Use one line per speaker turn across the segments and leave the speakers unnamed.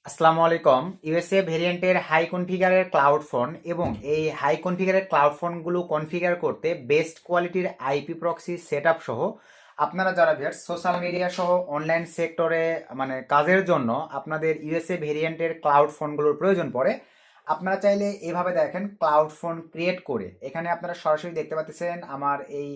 আসসালামু আলাইকুম। ইউএসএ ভেরিয়েন্টের হাই কনফিগারের ক্লাউড ফোন এবং এই হাই কনফিগারের ক্লাউড ফোনগুলো কনফিগার করতে বেস্ট কোয়ালিটির আইপি প্রক্সি সেটআপ সহ আপনারা যারা ভিউয়ার্স সোশ্যাল মিডিয়া সহ অনলাইন সেক্টরে কাজের জন্য আপনাদের ইউএসএ ভেরিয়েন্টের ক্লাউড ফোনগুলোর প্রয়োজন পড়ে, আপনারা চাইলে এভাবে দেখেন ক্লাউড ফোন ক্রিয়েট করে এখানে আপনারা সরাসরি দেখতে পাচ্ছেন আমার এই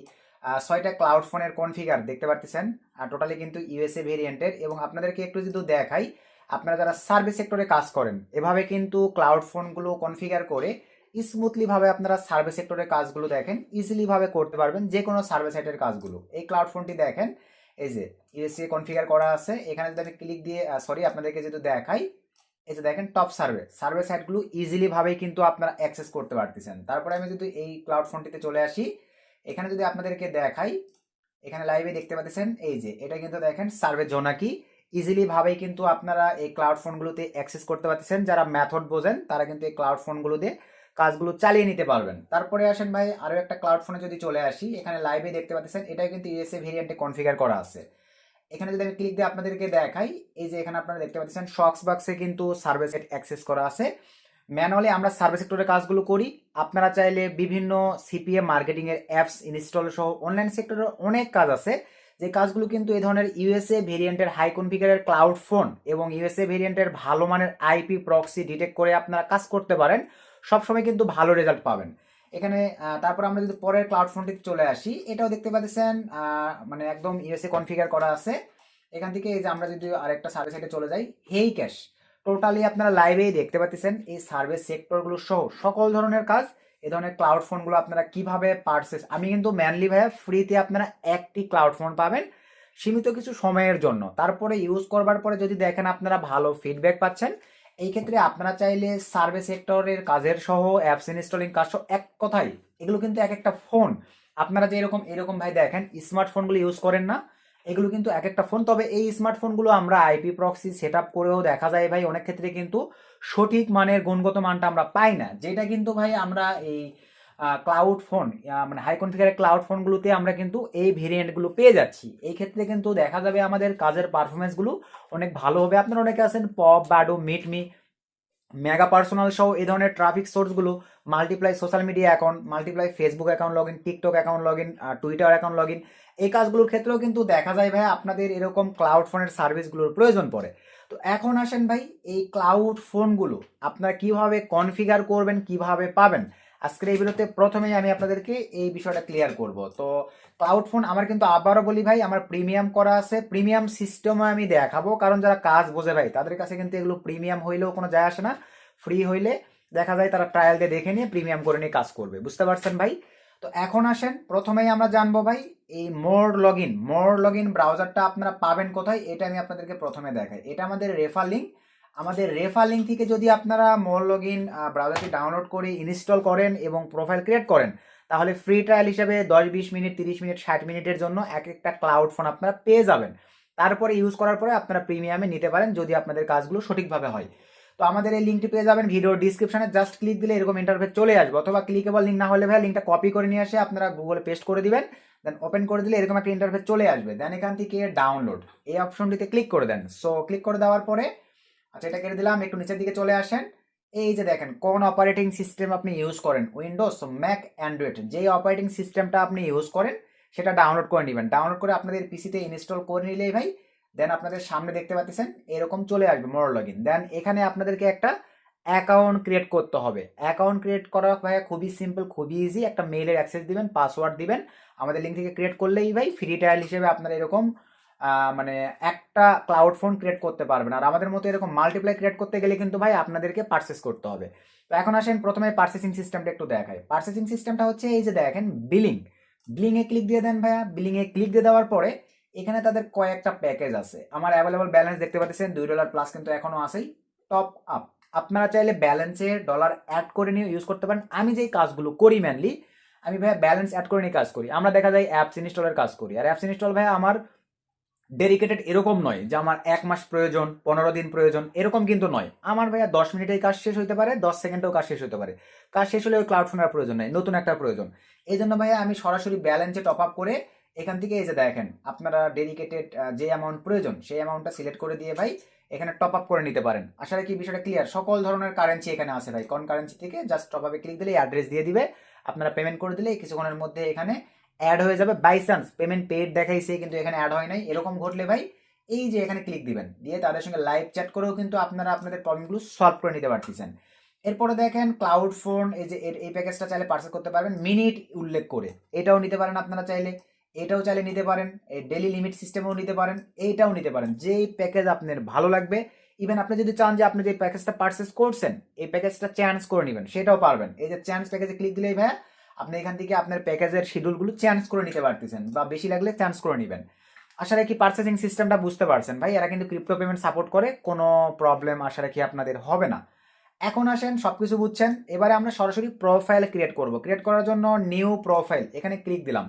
6টা ক্লাউড ফোনের কনফিগার দেখতে পাচ্ছেন টোটালি কিন্তু ইউএসএ ভেরিয়েন্টের। এবং আপনাদেরকে একটু যদি দেখাই, আপনারা যারা সার্ভিস সেক্টরে কাজ করেন এভাবে কিন্তু ক্লাউড ফোনগুলো কনফিগার করে স্মুথলি ভাবে আপনারা সার্ভিস সেক্টরের কাজগুলো দেখেন ইজিলি ভাবে করতে পারবেন, যে কোনো সার্ভিস সাইটের কাজগুলো। এই ক্লাউড ফোনটি দেখেন, এই যে ইউএসএ কনফিগার করা আছে। এখানে যদি আমি ক্লিক দিয়ে আপনাদেরকে যদি দেখাই, এই যে দেখেন টপ সার্ভে সাইটগুলো ইজিলি ভাবেই কিন্তু আপনারা অ্যাক্সেস করতে পারতেছেন। তারপরে আমি যদি এই ক্লাউড ফোনটিতে চলে আসি, এখানে যদি আপনাদেরকে দেখাই, এখানে লাইভে দেখতে পাচ্ছেন এই যে এটা কিন্তু দেখেন সার্ভে জোনাকি ইজিলি ভাবেই কিন্তু আপনারা এই ক্লাউড ফোনগুলোতে অ্যাক্সেস করতে পারতেছেন। যারা মেথড বোঝেন তারা কিন্তু এই ক্লাউড ফোনগুলো দিয়ে কাজগুলো চালিয়ে নিতে পারবেন। তারপরে আসেন ভাই আরও একটা ক্লাউড ফোনে যদি চলে আসি, এখানে লাইভে দেখতে পাচ্ছেন এটাই কিন্তু ইউএসএ ভেরিয়েন্টে কনফিগার করা আছে। এখানে যদি আমি ক্লিক দিয়ে আপনাদেরকে দেখাই, এই যে এখানে আপনারা দেখতে পাচ্ছেন শক্স বক্সে কিন্তু সার্ভিস অ্যাক্সেস করা আছে। ম্যানুয়ালি আমরা সার্ভিস সেক্টরের কাজগুলো করি, আপনারা চাইলে বিভিন্ন সিপিএম মার্কেটিং এর অ্যাপস ইনস্টল সহ অনলাইন সেক্টরের অনেক কাজ আছে, যে কাজগুলো কিন্তু এই ধরনের ইউএসএ ভেরিয়েন্টের হাই কনফিগারের ক্লাউড ফোন এবং ইউএসএ ভেরিয়েন্টের ভালো মানের আইপি প্রক্সি ডিটেক্ট করে আপনারা কাজ করতে পারেন, সবসময় কিন্তু ভালো রেজাল্ট পাবেন এখানে। তারপর আমরা যদি পরের ক্লাউড ফোনটিতে চলে আসি, এটাও দেখতে পাচ্ছেন একদম ইউএসএ কনফিগার করা আছে। এখান থেকে এই যে আমরা যদি আরেকটা সার্ভিস সাইটে চলে যাই, হেই ক্যাশ, টোটালি আপনারা লাইভেই দেখতে পাচ্ছেন এই সার্ভিস সেক্টরগুলো সহ সকল ধরনের কাজ এই ধরনের ক্লাউড ফোনগুলো আপনারা কিভাবে পারচেস। আমি কিন্তু ম্যানলি ভাইয়া ফ্রিতে আপনারা একটি ক্লাউড ফোন পাবেন সীমিত কিছু সময়ের জন্য। তারপরে ইউজ করবার পরে যদি দেখেন আপনারা ভালো ফিডব্যাক পাচ্ছেন, এই ক্ষেত্রে আপনারা চাইলে সার্ভিস সেক্টরের কাজের সহ অ্যাপস ইনস্টলিং কাজ সহ, এক কথাই এগুলো কিন্তু এক একটা ফোন আপনারা যে এরকম এরকম ভাই দেখেন স্মার্টফোনগুলো ইউজ করেন না, এগুলো কিন্তু এক একটা ফোন। তবে এই স্মার্টফোনগুলো আমরা আইপি প্রক্সি সেট আপ করেও দেখা যায় ভাই অনেক ক্ষেত্রে কিন্তু সঠিক মানের গুণগত মানটা আমরা পাই না, যেটা কিন্তু ভাই আমরা এই ক্লাউড ফোন হাই কনফিগারের ক্লাউড ফোনগুলোতে আমরা কিন্তু এই ভেরিয়েন্টগুলো পেয়ে যাচ্ছি। এই ক্ষেত্রে কিন্তু দেখা যাবে আমাদের কাজের পারফরমেন্সগুলো অনেক ভালো হবে। আপনারা অনেকে আছেন পপ, বাডো, মিটমি, মেগা পার্সোনাল সহ এই ধরনের ট্রাফিক সোর্সগুলো, multiply social media account, multiply Facebook account log in, TikTok account log in, Twitter account log in, এই কাজগুলোর ক্ষেত্রেও কিন্তু দেখা যায় ভাই আপনাদের এরকম ক্লাউড ফোনের সার্ভিসগুলোর প্রয়োজন পড়ে। তো এখন আসেন ভাই এই ক্লাউড ফোনগুলো আপনারা কিভাবে কনফিগার করবেন, কিভাবে পাবেন, আজকের এই ভিডিওতে প্রথমেই আমি আপনাদেরকে এই বিষয়টা ক্লিয়ার করব। তো ক্লাউড ফোন আমার কিন্তু আবারও বলি ভাই আমার প্রিমিয়াম করা আছে, প্রিমিয়াম সিস্টেমও আমি দেখাবো, কারণ যারা কাজ বোঝে ভাই তাদের কাছে কিন্তু এগুলো প্রিমিয়াম হইলেও কোনো যায় আসে না। ফ্রি হইলে দেখা যায় তারা ট্রায়াল দিয়ে দেখে নিয়ে প্রিমিয়াম করে নিয়ে কাজ করবে, বুঝতে পারছেন ভাই। তো এখন আসেন প্রথমেই আমরা জানবো ভাই এই মোর লগ ইন ব্রাউজারটা আপনারা পাবেন কোথায়, এটা আমি আপনাদেরকে প্রথমে দেখাই। এটা আমাদের রেফার লিঙ্ক থেকে যদি আপনারা মোর লগ ইন ব্রাউজারটি ডাউনলোড করে ইনস্টল করেন এবং প্রোফাইল ক্রিয়েট করেন, তাহলে ফ্রি ট্রায়াল হিসেবে 10-20 মিনিট, 30 মিনিট, 60 মিনিটের জন্য এক একটা ক্লাউড ফোন আপনারা পেয়ে যাবেন। তারপরে ইউজ করার পরে আপনারা প্রিমিয়ামে নিতে পারেন যদি আপনাদের কাজগুলো সঠিকভাবে হয়। তো আমাদের এই লিঙ্কটি পেয়ে যাবেন ভিডিওর ডিসক্রিপশনে, জাস্ট ক্লিক দিলে এরকম ইন্টারফেস চলে আসবে, অথবা ক্লিকেবল লিঙ্ক না হলে ভাই লিঙ্কটা কপি করে নিয়ে এসে আপনারা গুগলে পেস্ট করে দিবেন, দেন ওপেন করে দিলে এরকম একটা ইন্টারফেস চলে আসবে। দেন এখান থেকে ডাউনলোড এই অপশনটিতে ক্লিক করে দেন। সো ক্লিক করে দেওয়ার পরে আচ্ছা এটা কেটে দিলাম, একটু নিচের দিকে চলে আসেন। এই যে দেখেন কোন অপারেটিং সিস্টেম আপনি ইউজ করেন, উইন্ডোজ, ম্যাক, অ্যান্ড্রয়েড, যেই অপারেটিং সিস্টেমটা আপনি ইউজ করেন সেটা ডাউনলোড করে নেবেন। ডাউনলোড করে আপনাদের পিসিতে ইনস্টল করে নিলেই ভাই দেন আপনাদের সামনে দেখতে পাচ্ছেন এরকম চলে আসবে মোর লগ ইন। দেন এখানে আপনাদেরকে একটা অ্যাকাউন্ট ক্রিয়েট করতে হবে। অ্যাকাউন্ট ক্রিয়েট করা ভাই খুবই সিম্পল, খুবই ইজি। একটা মেইলের অ্যাক্সেস দিবেন, পাসওয়ার্ড দিবেন, আমাদের লিঙ্ক থেকে ক্রিয়েট করলেই ভাই ফ্রি ট্রায়াল হিসেবে আপনারা এরকম একটা ক্লাউড ফোন ক্রিয়েট করতে পারবেন। আর আমাদের মতো এরকম মাল্টিপ্লাই ক্রিয়েট করতে গেলে কিন্তু ভাই আপনাদেরকে পারচেস করতে হবে। তো এখন আসেন প্রথমে পারচেসিং সিস্টেমটা একটু দেখাই। পারচেসিং সিস্টেমটা হচ্ছে এই যে দেখেন বিলিংয়ে ক্লিক দিয়ে দেন ভাইয়া। বিলিংয়ে ক্লিক দিয়ে দেওয়ার পরে এখানে তাদের কয়েকটা প্যাকেজ আছে। আমার অ্যাভেলেবল ব্যালেন্স দেখতে পাচ্ছেন $2 প্লাস কিন্তু এখনো আছেই। টপ আপ আপনারা চাইলে ব্যালেন্সে ডলার অ্যাড করে নিয়ে ইউজ করতে পারেন। আমি যেই কাজগুলো করি মেনলি আমি ভাইয়া ব্যালেন্স অ্যাড করে নিয়ে কাজ করি। আমরা দেখা যায় অ্যাপস ইনস্টলের কাজ করি, আর অ্যাপস ইনস্টল ভাইয়া আমার ডেডিকেটেড এরকম নয় যে আমার 1 মাস প্রয়োজন, 15 দিন প্রয়োজন, এরকম কিন্তু নয়। আমার ভাইয়া 10 মিনিটেই কাজ শেষ হতে পারে, 10 সেকেন্ডেও কাজ শেষ হতে পারে। কাজ শেষ হলে ওই ক্লাউড ফোনের প্রয়োজন নেই, নতুন একটা প্রয়োজন। এই জন্য ভাইয়া আমি সরাসরি ব্যালেন্সে টপ আপ করে এখান থেকে এই যে দেখেন আপনারা ডেডিকেটেড যে অ্যামাউন্ট প্রয়োজন সেই অ্যামাউন্টটা সিলেক্ট করে দিয়ে ভাই এখানে টপ আপ করে নিতে পারেন। আশা রাখি বিষয়টা ক্লিয়ার। সকল ধরনের কারেন্সি এখানে আছে ভাই, কোন কারেন্সি থেকে জাস্ট টপ আপে ক্লিক দিলে অ্যাড্রেস দিয়ে দিবে, আপনারা পেমেন্ট করে দিলে কিছুক্ষণের মধ্যে এখানে অ্যাড হয়ে যাবে। বাই চান্স পেমেন্ট পেড দেখাইছে কিন্তু এখানে অ্যাড হয় নাই, এরকম ঘটলে ভাই এই যে এখানে ক্লিক দিবেন, দিয়ে তাদের সঙ্গে লাইভ চ্যাট করেও কিন্তু আপনারা আপনাদের প্রবলেমগুলো সলভ করে নিতে পারতেছেন। এরপরে দেখেন ক্লাউড ফোন, এই যে এই প্যাকেজটা চাইলে পার্চেস করতে পারবেন মিনিট উল্লেখ করে, এটাও নিতে পারেন আপনারা চাইলে, এটাও চাইলে নিতে পারেন, এই ডেলি লিমিট সিস্টেমেও নিতে পারেন, এইটাও নিতে পারেন, যেই প্যাকেজ আপনার ভালো লাগবে। ইভেন আপনি যদি চান যে আপনি যে প্যাকেজটা পার্চেস করছেন এই প্যাকেজটা চেঞ্জ করে নেবেন, সেটাও পারবেন। এই যে চেঞ্জ প্যাকেজে ক্লিক দিলেই ভাই আপনি এখান থেকে আপনার প্যাকেজের শিডিউলগুলো চেঞ্জ করে নিতে পারতেছেন, বা বেশি লাগলে চেঞ্জ করে নেবেন। আশা রাখি পার্চেসিং সিস্টেমটা বুঝতে পারছেন ভাই, এরা কিন্তু ক্রিপ্টো পেমেন্ট সাপোর্ট করে, কোনো প্রবলেম আশা রাখি আপনাদের হবে না। এখন আসেন, সবকিছু বুঝছেন, এবারে আমরা সরাসরি প্রোফাইল ক্রিয়েট করব। ক্রিয়েট করার জন্য নিউ প্রোফাইল এখানে ক্লিক দিলাম।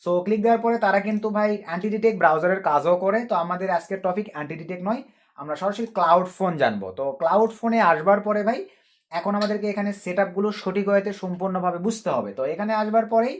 সো ক্লিক দেওয়ার পরে তারা কিন্তু ভাই অ্যান্টি ডিটেক্ট ব্রাউজারের কাজও করে। তো আমাদের আজকের টপিক অ্যান্টি ডিটেক্ট নয়, আমরা সরাসরি ক্লাউড ফোন জানবো। তো ক্লাউড ফোনে আসবার পরে ভাই এখন আমাদেরকে এখানে সেট আপগুলো সঠিক হয়েতে সম্পূর্ণভাবে বুঝতে হবে। তো এখানে আসবার পরেই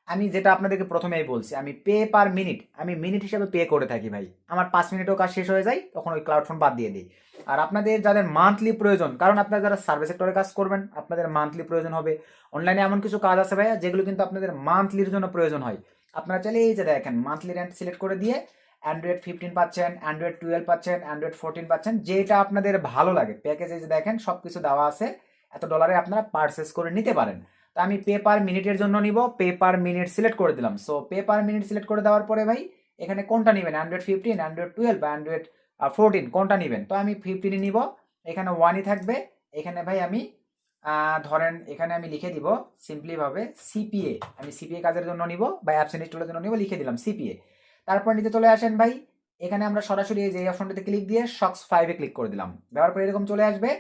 আমি যেটা আপনাদেরকে প্রথমেই বলছি, আমি পে পার মিনিট, আমি মিনিট হিসাবে পে করে থাকি ভাই। আমার 5 মিনিটও কাজ শেষ হয়ে যায় তখন ওই ক্লাউড ফোন বাদ দিয়ে দিই। আর আপনাদের যাদের মান্থলি প্রয়োজন, কারণ আপনারা যারা সার্ভিস সেক্টরে কাজ করবেন আপনাদের মান্থলি প্রয়োজন হবে। অনলাইনে এমন কিছু কাজ আছে ভাইয়া যেগুলো কিন্তু আপনাদের মান্থলির জন্য প্রয়োজন হয়। আপনারা চাইলে এই যে দেখেন মান্থলি রেন্ট সিলেক্ট করে দিয়ে অ্যান্ড্রয়েড 15 পাচ্ছেন, অ্যান্ড্রয়েড 12 পাচ্ছেন, অ্যান্ড্রয়েড 14 পাচ্ছেন, যেটা আপনাদের ভালো লাগে প্যাকেজে যে দেখেন সব কিছু দেওয়া আছে। এত ডলারে আপনারা পারচেস করে নিতে পারেন। তো আমি পে পার মিনিটের জন্য নিব, পে পার মিনিট সিলেক্ট করে দিলাম। So pay per minute select করে দেওয়ার পরে ভাই এখানে কোনটা নেবেন, অ্যান্ড্রয়েড 15, অ্যান্ড্রয়েড 12 বা অ্যান্ড্রয়েড 14 কোনটা নেবেন? তো আমি 15 নিব, এখানে 1ই থাকবে। এখানে ভাই আমি ধরেন এখানে আমি লিখে দিব সিম্পলি ভাবে সিপিএ, আমি সিপিএ কাজের জন্য নিব বা অ্যাপস ইনস্টলের জন্য নিব, লিখে দিলাম সিপিএ। তারপর নিচে চলে আসেন ভাই, এখানে আমরা সরাসরি এই যে অপশনটিতে ক্লিক দিয়ে শক্স 5-এ ক্লিক করে দিলাম। দেওয়ার পর এরকম চলে আসবে।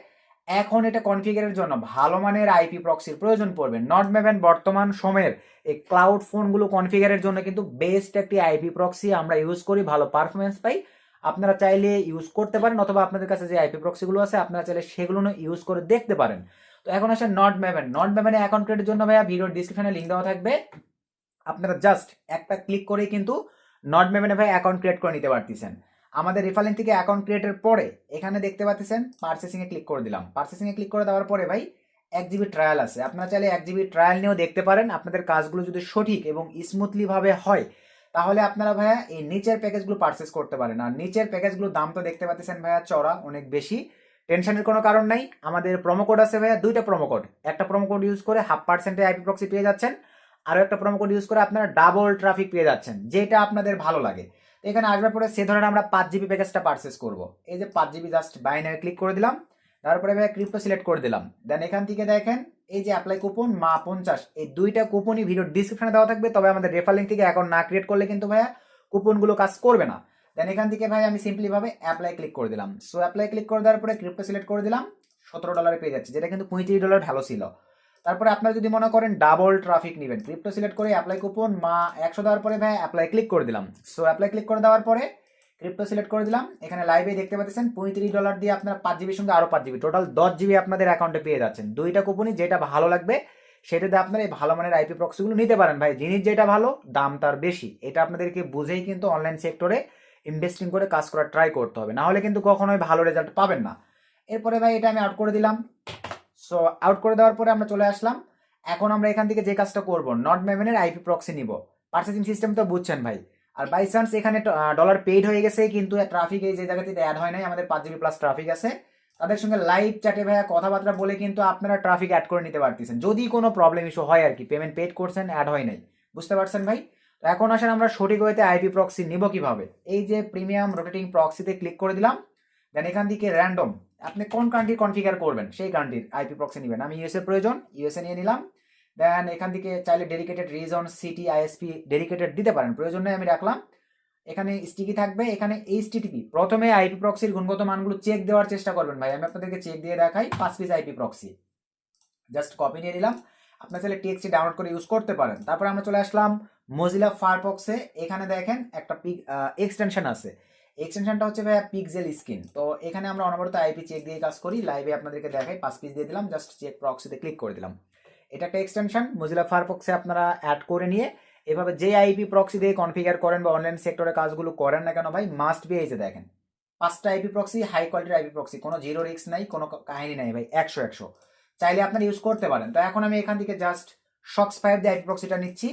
এখন এটা কনফিগারের জন্য ভালো মানের আইপি প্রক্সির প্রয়োজন পড়বে। নট মেভেন বর্তমান সময়ের এই ক্লাউড ফোনগুলো কনফিগারের জন্য কিন্তু বেস্ট একটি আইপি প্রক্সি আমরা ইউজ করি, ভালো পারফরমেন্স পাই। আপনারা চাইলে ইউজ করতে পারেন, অথবা আপনাদের কাছে যে আইপি প্রক্সিগুলো আছে আপনারা চাইলে সেগুলো ইউজ করে দেখতে পারেন। তো এখন আসে নট মেভেন। নট মেভেনে অ্যাকাউন্ট ক্রিয়েটের জন্য ভাইয়া ভিডিওর ডিসক্রিপশনে লিঙ্ক দেওয়া থাকবে, আপনারা জাস্ট একটা ক্লিক করেই কিন্তু নট মেভেনে ভাই অ্যাকাউন্ট ক্রিয়েট করে নিতে পারতেছেন। আমাদের রেফারেল থেকে অ্যাকাউন্ট ক্রিয়েটের পরে এখানে দেখতে পাচ্ছেন পারচেসিংয়ে ক্লিক করে দিলাম। পারচেসিংয়ে ক্লিক করে দেওয়ার পরে ভাই 1 জিবি ট্রায়াল আছে, আপনারা চাইলে 1 জিবি ট্রায়াল নিয়েও দেখতে পারেন। আপনাদের কাজগুলো যদি সঠিক এবং স্মুথলি ভাবে হয় তাহলে আপনারা ভাইয়া এই নিচের প্যাকেজগুলো পারচেস করতে পারেন। আর নিচের প্যাকেজগুলোর দাম তো দেখতে পাচ্ছেন ভাইয়া চড়া, অনেক বেশি। টেনশনের কোনো কারণ নাই, আমাদের প্রোমো কোড আছে ভাইয়া, 2টা প্রোমো কোড। একটা প্রোমো কোড ইউজ করে 0.5% আইপি প্রক্সি পেয়ে যাচ্ছেন, আরও একটা প্রোমো কোড ইউজ করে আপনারা ডাবল ট্রাফিক পেয়ে যাচ্ছেন, যেটা আপনাদের ভালো লাগে। তো এখানে আসবার পরে সে ধরনের আমরা 5 জিবি প্যাকেজটা পারচেস করব। এই যে 5 জিবি জাস্ট বাইনারি ক্লিক করে দিলাম, তারপরে ভাই ক্রিপ্টো সিলেক্ট করে দিলাম। দেন এখান থেকে দেখেন এই যে অ্যাপ্লাই কুপন মা 50, এই 2টা কুপনই ভিডিওর ডিসক্রিপশনে দেওয়া থাকবে। তবে আমাদের রেফার লিঙ্ক থেকে অ্যাকাউন্ট না ক্রিয়েট করলে কিন্তু ভাইয়া কুপনগুলো কাজ করবে না। দেন এখান থেকে ভাই আমি সিম্পলি ভাবে অ্যাপ্লাই ক্লিক করে দিলাম। সো অ্যাপ্লাই ক্লিক করে দেওয়ার পরে ক্রিপ্টো সিলেক্ট করে দিলাম, $17 পেয়ে যাচ্ছে, যেটা কিন্তু $35 ভ্যালু ছিল। তারপরে আপনারা যদি মনে করেন ডাবল ট্রাফিক নেবেন, ক্রিপ্টো সিলেক্ট করে অ্যাপ্লাই কুপন মা 100 দেওয়ার পরে ভাই অ্যাপ্লাই ক্লিক করে দিলাম। সো অ্যাপ্লাই ক্লিক করে দেওয়ার পরে ক্রিপ্টো সিলেক্ট করে দিলাম। এখানে লাইভে দেখতে পাচ্ছেন $35 দিয়ে আপনারা 5 জিবির সঙ্গে আরও 5 জিবি, টোটাল 10 জিবি আপনাদের অ্যাকাউন্টে পেয়ে যাচ্ছেন। 2টা কুপনই যেটা ভালো লাগবে সেটাতে আপনারা এই ভালো মানের আইপি প্রক্সিগুলো নিতে পারেন ভাই। জিনিস যেটা ভালো দাম তার বেশি, এটা আপনাদেরকে বুঝেই কিন্তু অনলাইন সেক্টরে ইনভেস্টিং করে কাজ করার ট্রাই করতে হবে, না হলে কিন্তু কখনোই ভালো রেজাল্ট পাবেন না। এরপরে ভাই এটা আমি আউট করে দিলাম। সো আউট করে দেওয়ার পরে আমরা চলে আসলাম। এখন আমরা এখান থেকে যে কাজটা করব, নট মেভেনের আইপি প্রক্সি নিব। পার্চেসিং সিস্টেম তো বুঝছেন ভাই। আর বাই চান্স এখানে ডলার পেইড হয়ে গেছে কিন্তু ট্রাফিক এই যে জায়গাতে অ্যাড হয় নাই, আমাদের 5 জিবি প্লাস ট্রাফিক আছে, তাদের সঙ্গে লাইভ চ্যাটে ভাইয়া কথাবার্তা বলে কিন্তু আপনারা ট্রাফিক অ্যাড করে নিতে পারতেছেন, যদি কোনো প্রবলেম ইস্যু হয় আর কি, পেমেন্ট পেড করছেন অ্যাড হয় নাই, বুঝতে পারছেন ভাই। তো এখন আসেন আমরা সঠিক ওয়েতে আইপি প্রক্সি নিব কিভাবে। এই যে প্রিমিয়াম রোটেটিং প্রক্সিতে ক্লিক করে দিলাম। দেন এখান থেকে র্যান্ডম আপনি কোন কান্ট্রি কনফিগার করবেন সেই কান্ট্রির আইপি প্রক্সি নেবেন। আমি ইউএসএ প্রয়োজন, ইউএসএ নিয়ে নিলাম। দেন এখান থেকে চাইলে dedicated reason city ISP dedicated দিতে পারেন, প্রয়োজন নেই আমি রাখলাম। এখানে স্টিকি থাকবে, এখানে এইচটিটিপি। প্রথমে আইপি প্রক্সির গুণগত মানগুলো চেক দেওয়ার চেষ্টা করবেন ভাই, আমি আপনাদেরকে চেক দিয়ে দেখাই। 5 piece IP proxy just copy নিয়ে নিলাম, আপনার চাইলে টিএক্সটি ডাউনলোড করে ইউজ করতে পারেন। তারপর আমরা চলে আসলাম মোজিলা ফায়ারফক্সে। এখানে দেখেন একটা এক্সটেনশন আছে, এক্সটেনশনটা হচ্ছে ভাই পিক্সেল স্ক্রিন। তো এখানে আমরা অনবরত আইপি চেক দিয়ে কাজ করি, লাইভে আপনাদেরকে দেখাই। 5 পিস দিয়ে দিলাম, জাস্ট চেক প্রক্সিতে ক্লিক করে দিলাম। এটা একটা এক্সটেনশন মোজিলা ফায়ারফক্সে আপনারা অ্যাড করে নিয়ে এভাবে যে আইপি প্রক্সি দিয়ে কনফিগার করেন বা অনলাইন সেক্টরে কাজগুলো করেন না কেন ভাই, মাস্ট বি এই যে দেখেন 5টা আইপি প্রক্সি, হাই কোয়ালিটির আইপি প্রক্সি, কোনো জিরো রিস্ক নাই, কোনো কাহিনী নাই ভাই, 100 চাইলে আপনারা ইউজ করতে পারেন। তো এখন আমি এখান থেকে জাস্ট শক্সফায়ার দিয়ে আইপি প্রক্সিটা নিচ্ছি,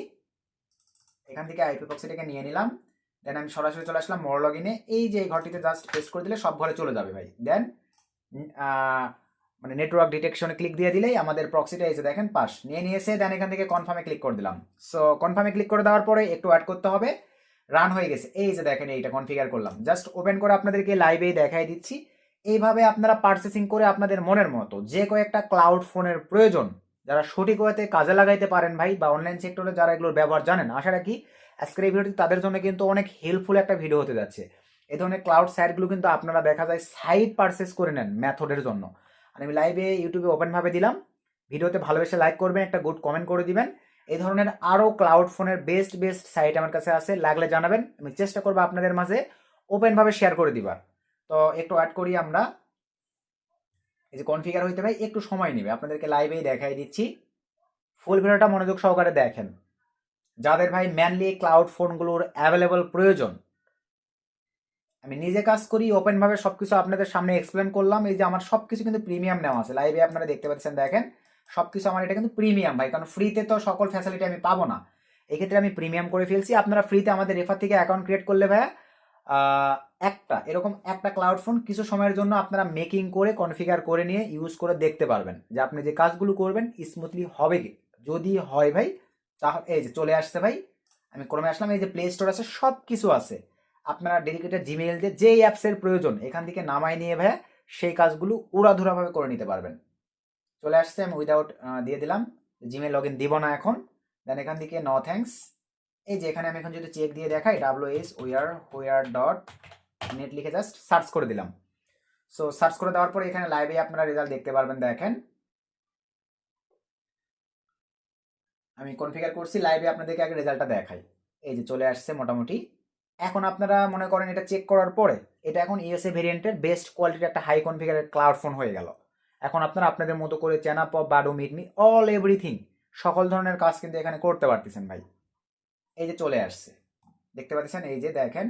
এখান থেকে আইপি প্রক্সিটাকে নিয়ে নিলাম। দেন আমি সরাসরি চলে আসলাম মোর লগ ইনে, এই যে এই ঘরটিতে জাস্ট পেস্ট করে দিলে সব ঘরে চলে যাবে ভাই। দেন মানে নেটওয়ার্ক ডিটেকশনে ক্লিক দিয়ে দিলেই আমাদের প্রক্সিটা এই যে দেখেন পাস নিয়ে নিয়েছে। দেন এখান থেকে কনফার্মে ক্লিক করে দিলাম। সো কনফার্মে ক্লিক করে দেওয়ার পরে একটু অ্যাড করতে হবে, রান হয়ে গেছে। এই যে দেখেন এইটা কনফিগার করলাম, জাস্ট ওপেন করে আপনাদেরকে লাইভেই দেখাই দিচ্ছি। এইভাবে আপনারা পারচেসিং করে আপনাদের মনের মতো যে কয়েকটা ক্লাউড ফোনের প্রয়োজন যারা সঠিক ওয়েতে কাজে লাগাইতে পারেন ভাই, বা অনলাইন সেক্টরে যারা এগুলোর ব্যবহার জানেন, আশা রাখি আজকের এই ভিডিওটি তাদের জন্য কিন্তু অনেক হেল্পফুল একটা ভিডিও হতে যাচ্ছে। এই ধরনের ক্লাউড সাইটগুলো কিন্তু আপনারা দেখা যায় সাইট পারচেস করে নেন মেথডের জন্য। আর আমি লাইভে ইউটিউবে ওপেনভাবে দিলাম, ভিডিওতে ভালোবেসে লাইক করবেন, একটা গুড কমেন্ট করে দিবেন। এই ধরনের আরও ক্লাউড ফোনের বেস্ট সাইট আমার কাছে আছে, লাগলে জানাবেন, আমি চেষ্টা করবো আপনাদের মাঝে ওপেনভাবে শেয়ার করে দিবার। তো একটু অ্যাড করি আমরা, এই যে কনফিগার হইতে ভাই একটু সময় নেবে, আপনাদেরকে লাইভেই দেখাই দিচ্ছি। ফুল ভিডিওটা মনোযোগ সহকারে দেখেন। যাদের ভাই ম্যানলি ক্লাউড ফোনগুলোর অ্যাভেলেবল প্রয়োজন, আমি নিজে কাজ করি, ওপেনভাবে সব কিছু আপনাদের সামনে এক্সপ্লেন করলাম। এই যে আমার সব কিছু কিন্তু প্রিমিয়াম নেওয়া আছে, লাইভে আপনারা দেখতে পাচ্ছেন, দেখেন সব কিছু আমার এটা কিন্তু প্রিমিয়াম ভাই, কারণ ফ্রিতে তো সকল ফ্যাসিলিটি আমি পাবো না, এক্ষেত্রে আমি প্রিমিয়াম করে ফেলছি। আপনারা ফ্রিতে আমাদের রেফার থেকে অ্যাকাউন্ট ক্রিয়েট করলে ভাইয়া এরকম একটা ক্লাউড ফোন কিছু সময়ের জন্য আপনারা মেকিং করে কনফিগার করে নিয়ে ইউজ করে দেখতে পারবেন যে আপনি যে কাজগুলো করবেন স্মুথলি হবে কি। যদি হয় ভাই তাহলে এই যে চলে আসছে ভাই, আমি ক্রমে আসলাম, এই যে প্লে স্টোর আছে, সব কিছু আছে। আপনারা ডেডিকেটেড জিমেইল দিয়ে যেই অ্যাপসের প্রয়োজন এখান থেকে নামাই নিয়ে ভাইয়া সেই কাজগুলো উড়াধুরাভাবে করে নিতে পারবেন। চলে আসছে, আমি উইদাউট দিয়ে দিলাম, জিমেইল লগ ইন দিব না এখন। দেন এখান থেকে নো থ্যাঙ্কস, এই যে এখানে আমি এখন যদি চেক দিয়ে দেখাই wswhere.net লিখে জাস্ট সার্চ করে দিলাম। সো সার্চ করে দেওয়ার পরে এখানে লাইভে আপনারা রেজাল্ট দেখতে পারবেন। দেখেন আমি কনফিগার করছি, লাইভে আপনাদেরকে আগে রেজাল্টটা দেখাই। এই যে চলে আসছে মোটামুটি। এখন আপনারা মনে করেন এটা চেক করার পরে এটা এখন ইউএসএ ভেরিয়েন্টের বেস্ট কোয়ালিটির একটা হাই কনফিগারের ক্লাউড ফোন হয়ে গেল। এখন আপনারা আপনাদের মতো করে চ্যানা পপ, বাডু, মিটমি, অল এভরিথিং সকল ধরনের কাজ কিন্তু এখানে করতে পারতেছেন ভাই। এই যে চলে আসছে, দেখতে পাচ্ছেন, এই যে দেখেন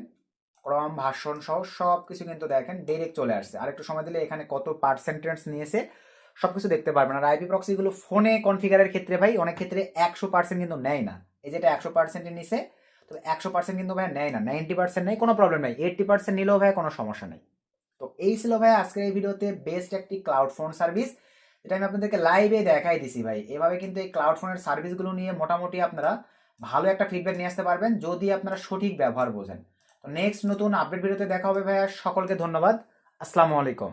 ক্রম ভাষণ সহ সব কিছু কিন্তু দেখেন ডাইরেক্ট চলে আসছে। আর একটু সময় দিলে এখানে কত পার্সেন্টেজ নিয়েছে সব কিছু দেখতে পারবেন। আর আইপি প্রক্সিগুলো ফোনে কনফিগারের ক্ষেত্রে ভাই অনেক ক্ষেত্রে 100% কিন্তু নেয় না, এই যেটা 100% নিছে, তো 100% কিন্তু ভাই নেয় না, 90% নেই, কোনো প্রবলেম নাই, 80% নিলেও ভাই কোনো সমস্যা নেই। তো এই ছিল ভাই আজকের এই ভিডিওতে বেস্ট একটি ক্লাউড ফোন সার্ভিস, যেটা আমি আপনাদেরকে লাইভে দেখাই দিছি ভাই। এভাবে কিন্তু এই ক্লাউড ফোনের সার্ভিসগুলো নিয়ে মোটামুটি আপনারা ভালো একটা ফিডব্যাক নিয়ে আসতে পারবেন যদি আপনারা সঠিক ব্যবহার বোঝেন। তো নেক্সট নতুন আপডেট ভিডিওতে দেখা হবে ভাইয়া, সকলকে ধন্যবাদ, আসসালামু আলাইকুম।